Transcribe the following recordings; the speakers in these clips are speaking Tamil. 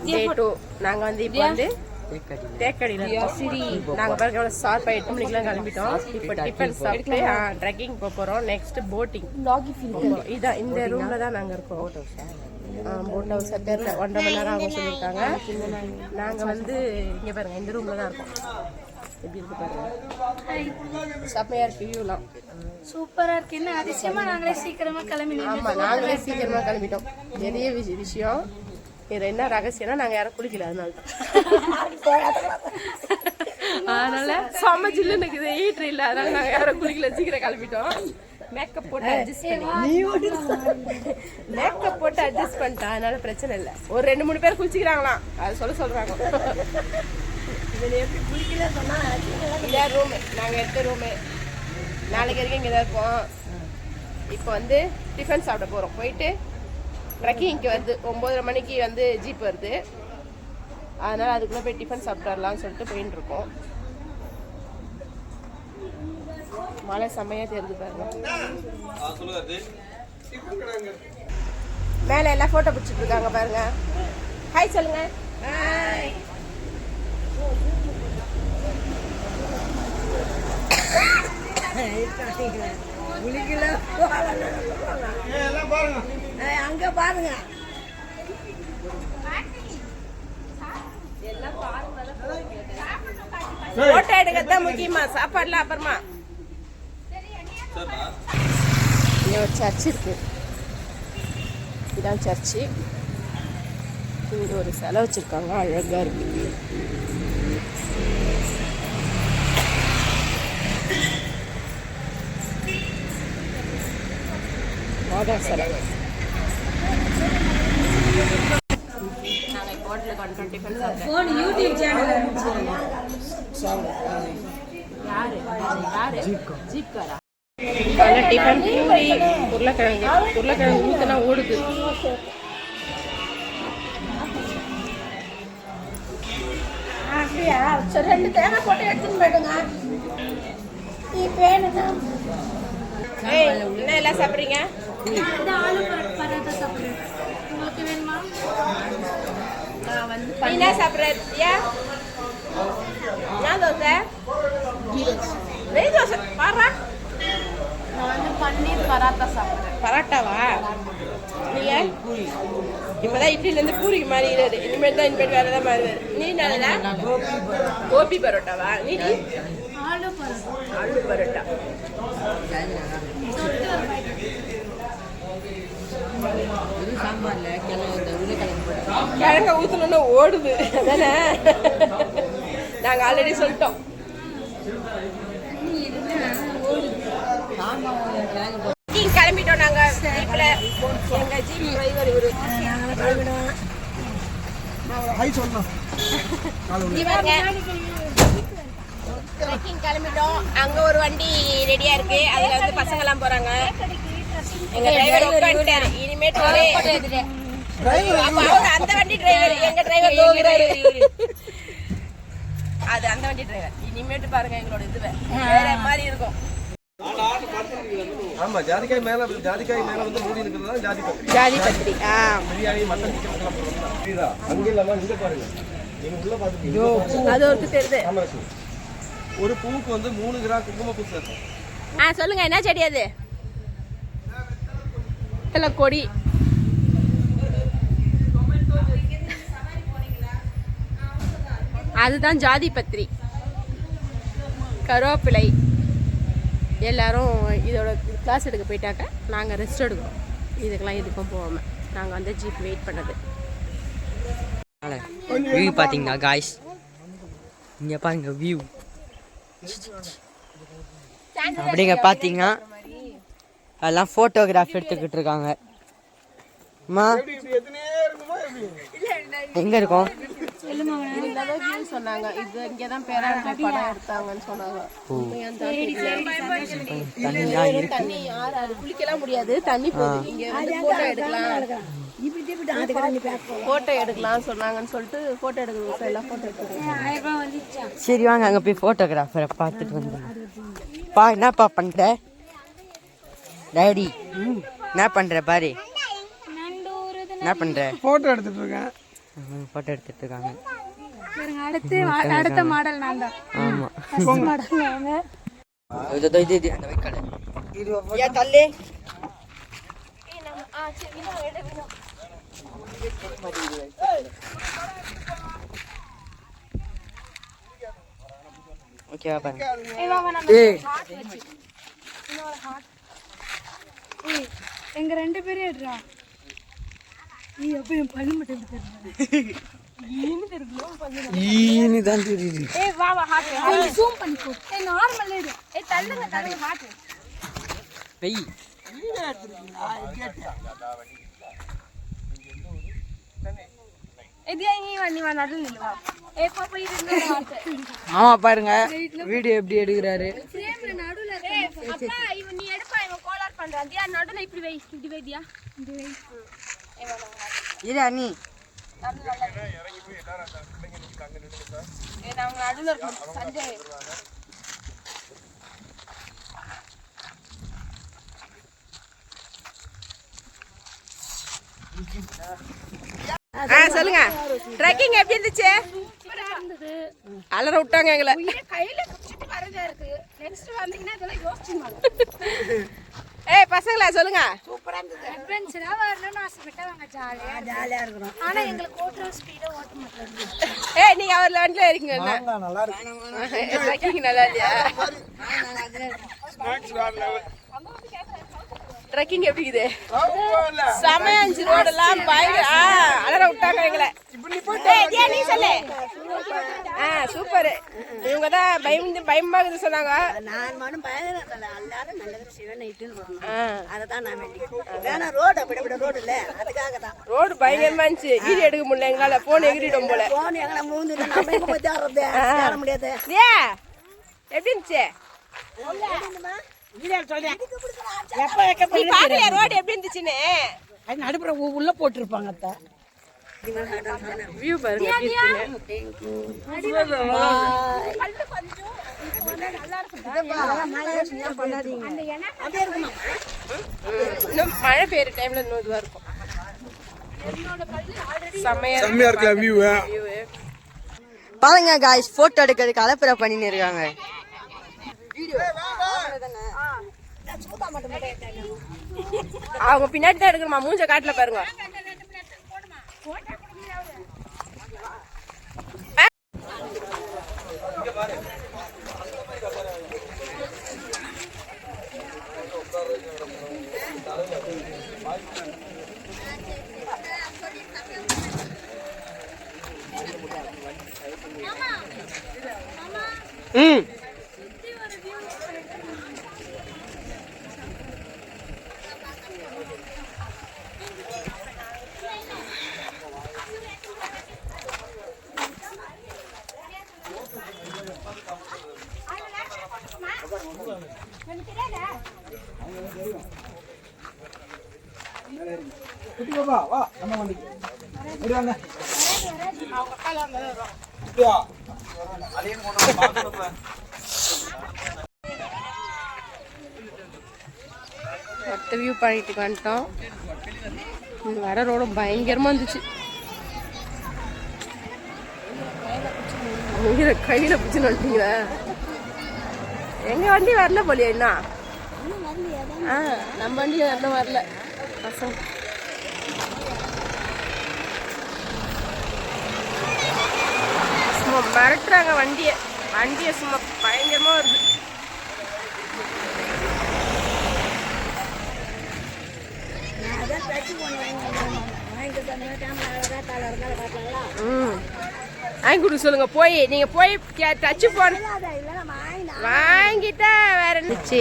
டே 2 நாங்க வந்து இப்போ வந்து தேக்கடியில் இருக்கோம். நாங்கள் பாருங்க எவ்வளோ ஷார்ப்பாக 8 மணிக்கெலாம் கிளம்பிட்டோம். இப்போ டிஃபன் சாப்பிட்டு ட்ரெக்கிங் போகிறோம். Next boating. இதான் இந்த ரூமில் தான் நாங்கள் இருக்கோம். போட் ஹவுஸ் தெரியல 1.5 மணி நேரம் ஆகும் சொல்லியிருக்காங்க. நாங்கள் வந்து இங்கே பாருங்கள் இந்த ரூமில் தான் இருக்கோம். எப்படி இருக்கு பாருங்க, செம்மையாக இருக்கு வியூலாம், சூப்பராக இருக்கு. என்ன அதிசயமா நாங்களே சீக்கிரமாக கிளம்பினோம். ஆமாம் நாங்களே சீக்கிரமாக கிளம்பிட்டோம். பெரிய விஷயம் இதில் என்ன ரகசியம்னா நாங்கள் யாரும் குளிக்கல, அதனால அதனால செம்ம ஜில்லுன்னு இருக்குது, ஹீட்ரு இல்லை, அதனால நாங்கள் யாரும் குளிக்கல, சீக்கிரம் கிளம்பிட்டோம். மேக்கப் போட்டு அட்ஜஸ்ட் பண்ணிட்டேன், அதனால பிரச்சனை இல்லை. ஒரு 2-3 பேர் குளிச்சிக்கிறாங்களாம், அது சொல்கிறாங்க. இதே ரூமு நாங்கள் எடுத்த ரூமு, நாளைக்கு வரைக்கும் இங்கே தான் இருப்போம். இப்போ வந்து டிஃபன் சாப்பிட போகிறோம். போயிட்டு ட்ரெக்கிங்க்கு வருது 9:30 மணிக்கு வந்து ஜீப் வருது, அதனால் அதுக்குள்ளே போய் டிஃபன் சாப்பிட்றலாம்னு சொல்லிட்டு போயின்னு இருக்கோம். மழை செம்மையாக தெரிஞ்சு பாருங்க. மேலே எல்லாம் ஃபோட்டோ பிடிச்சிட்டு இருக்காங்க பாருங்க. ஹாய் சொல்லுங்க. அங்க பாருங்க, போட்டோ எடுக்கத்தான் முக்கியமா, சாப்பாடுலாம் அப்புறமா. இங்க ஒரு சர்ச் இருக்கு, இதான் சர்ச்சு. இங்க ஒரு சிலை வச்சிருக்காங்க, அழகா இருக்கு. சிலை டிஃபன் பூரி உருளைக்கிழங்கு ஊத்தனா ஓடுது. சரி 2 தேங்காய் போட்டு எடுத்துன்னு போயிடுங்க. என்ன எல்லாம் சாப்பிட்றீங்க? என்ன சாப்பிட்றியா? என்ன தோசை? நெய் தோசை. பாரா, நான் வந்து பன்னீர் பராட்டா சாப்பிட்றேன். பராட்டாவா? நீங்க இப்பதான் இட்லிலேருந்து பூரிக்கு மாறிடுறது, இனிமேல் தான் வேற ஏதாவது மாறுவாரு. நீ நல்லா கோபி பரோட்டாவா? நீ ஆலு பரோட்டா. கிழங்க ஊத்தணும்னு ஓடுது, அதானே நாங்க ஆல்ரெடி சொல்லிட்டோம். கிளம்பிட்டோம் நாங்க ஜீப்ல. எங்க ஜீப் டிரைவர் இவரு. கிளம்பிட்டோம். அங்க ஒரு வண்டி ரெடியா இருக்கு, அதுல வந்து பசங்க எல்லாம் போறாங்க. எங்க டிரைவர் உட்காந்துட்டாரு. இனிமேட்டு அந்த வண்டி டிரைவர், எங்க டிரைவர் அது அந்த வண்டி டிரைவர். இனிமேட்டு பாருங்க எங்களோட இதுவே வேற மாதிரி இருக்கும். ஆமா, ஜாதிக்காய் மேல வந்து மூடி இருக்குறதுனால ஜாதி பத்திரி. பிரியாணி மட்டன் சிக்கன் எல்லாம் போடுறோம்ல, அங்க இல்லாம இங்க பாருங்க, நீங்க உள்ள பாத்துட்டீங்க அது ஒரு தெரியுது. ஒரு பூவுக்கு வந்து 3 கிராம் குங்குமப்பூ சேர்த்தோம். சொல்லுங்க, என்ன செடி அது? கொடி. அதுதான் ஜாதி பத்திரி. கருவேப்பிலை. எல்லாரும் இதோட கிளாஸ் எடுக்க போயிட்டாங்க, நாங்கள் ரெஸ்ட் எடுக்கிறோம். இதுக்கும் போகாமல் நாங்கள் வந்து ஜீப் வெயிட் பண்ணது. வியூ பார்த்தீங்களா காய்ஸ்? இங்கே பாருங்க வியூ. அப்படிங்க பார்த்தீங்கன்னா அதெல்லாம் ஃபோட்டோகிராஃப் எடுத்துக்கிட்டு இருக்காங்க. அம்மா எங்கே இருக்கோம்? சொன்னாங்க இது இங்கே தான் பேராண்மை படம் எடுத்தாங்கன்னு சொன்னாங்க. தண்ணி குளிக்கலாம் முடியாது, தண்ணி போகுது. இங்கே ஃபோட்டோ எடுக்கலாம், ஃபோட்டோ எடுக்கலாம் சொன்னாங்கன்னு சொல்லிட்டு ஃபோட்டோ எடுக்கிறோம். எல்லாம் ஃபோட்டோ எடுத்துருக்கோம். சரி வாங்க அங்கே போய் ஃபோட்டோகிராஃபரை பார்த்துட்டு வந்துடுங்க. என்னப்பா பண்ணுற டேடி? என்ன பண்ணுற பாரு, என்ன பண்ணுற? ஃபோட்டோ எடுத்துட்டு இருக்கேன். ஃபோட்டோ எடுத்துட்டு இருக்காங்க. அடுத்த மாடல் நான் தான். ஆமா மாடல் நாங்க. இது அந்த வைக்கல யா தள்ளே. ஓகே பாருங்க. ஏய் எங்க 2 பேரும் எடுறா. நீ அப்ப என் பல்லு மட்டும் எடுத்துறீங்க. ஈனி தான் தெரியுது. ஏய் வா ஹாட். கொஞ்சம் ஜூம் பண்ணிக்கோ. ஏய் நார்மல் எடு. ஏய் தள்ளுங்க ஹாட். வெய் ஏய் நீ வா நடுல நில்லு வா. ஏய் பாப்பா இது ஹாட். ஆமா பாருங்க வீடியோ எப்படி எடுக்கறாரு. ஃப்ரேம்ல நடுல ஏய் அப்பா இவன் நீ எடுப்பா இவன் கோலார் பண்றான். தியா நடுல இப்படி வை தியா. இப்படி வை. ஏய் வா இரு அண்ணி. இறங்கி போய் எல்லாரும் அந்த பிள்ளைங்க நிக்க அங்க நின்னுங்க சார். ஏய் நான் நடுல இருக்கேன் சஞ்சய். சொல்லுங்க ட்ரெக்கிங் எப்படி இருந்துச்சு? அலற விட்டாங்க எங்களை. கையில குச்சிட்டு வரதா இருக்கு. நெக்ஸ்ட் வந்தீங்கன்னா இதெல்லாம் யோசிச்சுங்க. ஏய் பசங்களா சொல்லுங்க. சூப்பரா இருந்தது. அட்வென்ச்சரா வரணும்னு ஆசைப்பட்டவங்க ஜாலியா இருக்கணும். ஆனா எங்களுக்கு ஓட்டுற ஸ்பீடா ஓட்ட மாட்டேங்குது. ஏய் நீங்க அவர் லேண்ட்ல இருக்கீங்க. நல்லா இருக்கு. ட்ரெக்கிங் நல்லா இல்லையா? ஸ்நாக்ஸ் வேற லெவல். ட்ரெக்கிங் எப்படி இருக்குது? செமையா இருந்துச்சு. ரோடெல்லாம் பயங்கர அலற விட்டாங்க எங்களை. ஏய் நீ சொல்லு. சூப்பர். இவங்க தான் பயமா இருக்குது சொன்னாங்க. நான் மனும் பயங்கரம் சொல்ல எல்லாரும் நல்லது சிவன் நைட்டுன்னு வரணும். அதை தான் நான் வேண்டிக்கிறேன். ஏன்னா ரோடு அப்படி ரோடு இல்லை, அதுக்காக தான். ரோடு பயங்கரமா இருந்துச்சு. வீடியோ எடுக்க முடியல எங்களால. போன் எகிரிட்டோம் போல. போன் எங்களை மூந்து நம்ம எங்க போய் தேடுறது தேட முடியாது. ஏ எப்படி இருந்துச்சு? நீ பாக்கலையா ரோடு எப்படி இருந்துச்சுன்னு? நடுப்புற உள்ள போட்டிருப்பாங்க. வியூ பாருங்க எப்படி இருக்குன்னு. இன்னும் மழை பெய்யுற டைம்ல இன்னும் இதுவா இருக்கும். செம்மையா இருக்க வியூ. பாருங்க गाइस போட்டோ எடுக்கிறதுக்கு அலப்பற பண்ணிட்டு இருக்காங்க. அவங்க பின்னாடி தான் எடுக்கணுமா? மூஞ்ச காட்டுல பாருங்க. வா வா நம்ம வண்டிக்கு வருவாங்க. அவங்க கால அங்க வரும். அப்படியே அதையும் கொண்டு பாத்துறப்ப மொத்த வியூ பண்ணிட்டு வந்துட்டோம். வர ரோடும் பயங்கரமா இருந்துச்சு. கையில பிடிச்சுன்னு வந்துட்டீங்களா? எங்க வண்டி வரல போலியா என்ன? நம்ம வண்டி இன்னும் வரல. பசங்க சும்மா மிரட்டுறாங்க வண்டியை சும்மா பயங்கரமா வருது. வாங்கி கொடுக்க சொல்லுங்க. நீங்க போய் டச் போன் வாங்கிட்டா வேற இருந்துச்சு.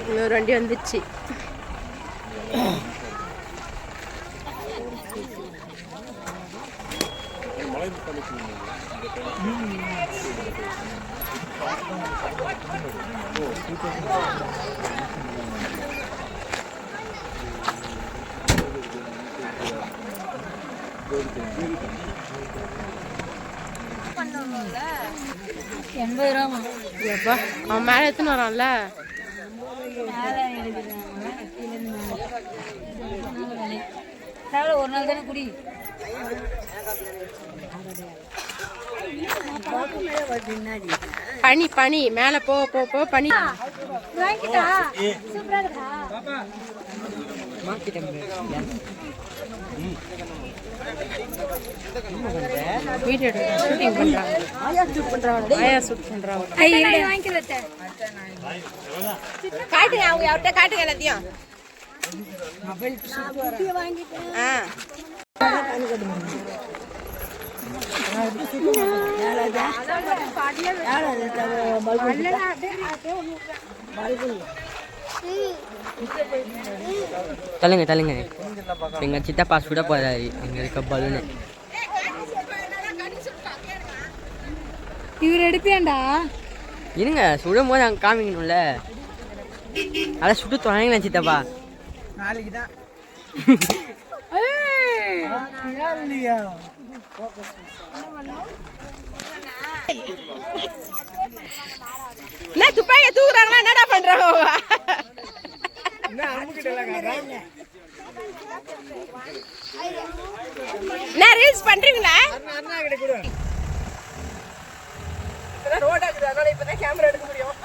இன்னொரு வண்டி வந்துச்சு. அவன் மேல எத்தனை வரான்ல. ஒரு நாள் தானே குடி பனி பனி மேல போ போ போ பனி வாங்கிட்டா சூப்பரா இருக்கா வீடியோ ஷூட்டிங் பண்றாங்க ஆயா ஷூட் பண்றாங்க வாங்கிக்கிறத காட்டுங்க அவங்க அவர்கிட்ட காட்டுங்க எல்லாத்தையும் ஆ தள்ளுங்க தள்ளுங்க எங்க சித்தப்பா சுட போறாரு அங்க இருக்க பலூனு இவர் எடுப்பியாண்டா இருங்க சுடும் போது அங்கே காமிக்கணும்ல அதான் சுட்டு தொடங்கினா சித்தப்பா நாளைக்கு தான் என்ன துப்பாக்கிய தூக்குறாங்களா என்னடா பண்றாங்க என்ன ரீல்ஸ் பண்றீங்களா ரோடா இருக்குது அதனால இப்பதான் கேமரா எடுக்க முடியும்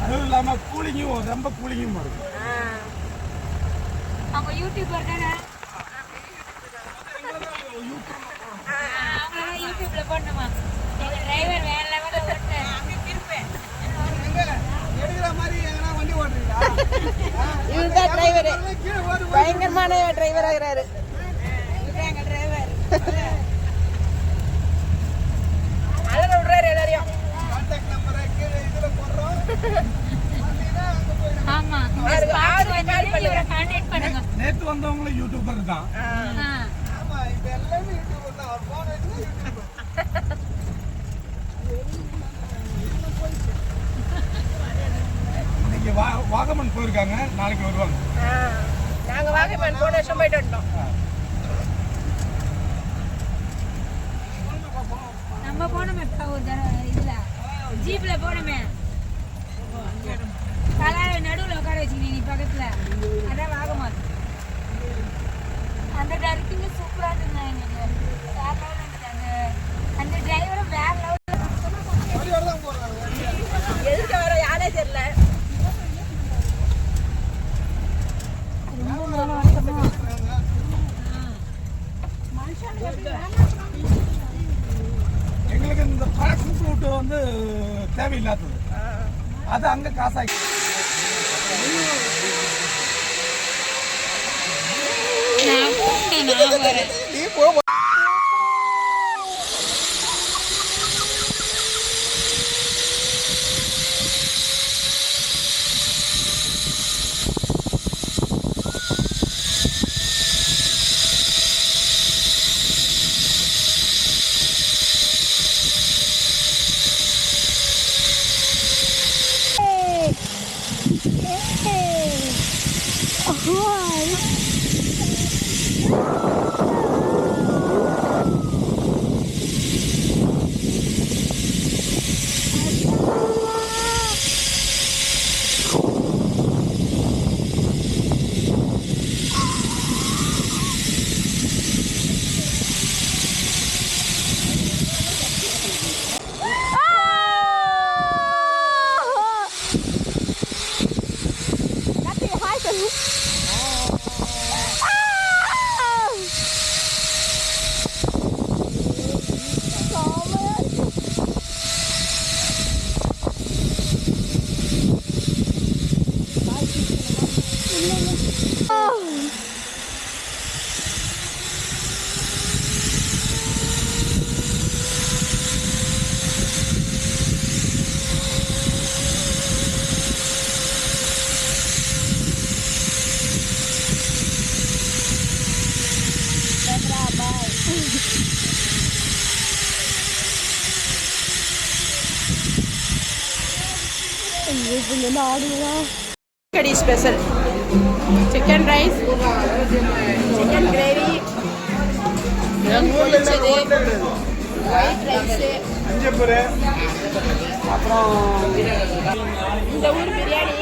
அதுவும் இல்லாம கூலிங்கும் ரொம்ப கூலிங்கும் இருக்கும் அவங்க யூடியூபர் தானே யூடியூப்ல போடணுமா எங்க டிரைவர் வேற லெவல்ல ஓட்டுறாரு எடுக்கிற மாதிரி எங்கன்னா வண்டி ஓட்டுறீங்களா இவர்தான் டிரைவர் பயங்கரமான டிரைவர் ஆகிறாரு எங்க டிரைவர் அழக விடுறாரு எல்லாரையும் கான்டாக்ட் நம்பரை கீழே இதுல போடுறோம் ஆமா கான்டாக்ட் பண்ணுங்க நேத்து வந்தவங்களும் யூடியூபர் தான் ஆமா இப்ப எல்லாமே யூடியூபர் தான் அவர் போன் வச்சு யூடியூபர் இன்னைக்கு வாகமன் போயிருக்காங்க நாளைக்கு வருவாங்க நாங்க வாகமன் போன வருஷம் போயிட்டு வந்துட்டோம் நம்ம போனோமே ஒரு தடவை இதுல ஜீப்ல போனோமே கலார நடுவுல உட்கார வச்சுக்கிட்டீங்க நீ பக்கத்துல அதான் வாகமான் அந்த டர்க்கிங்க சூப்பரா இருந்தாங்க எங்களுக்கு வேற லெவல் இருந்துச்சு அந்த டிரைவரும் வேற லெவல் தான் போடுறாங்க எதுக்கு வர யாரே தெரியல எங்களுக்கு இந்த டிராக்ஷன் ரூட் வந்து தேவையில்லாதது அது அங்க காசாக்கி நீ போ கடி special chicken rice chicken gravy white rice அப்புறம் இந்த ஊர் பிரியாணி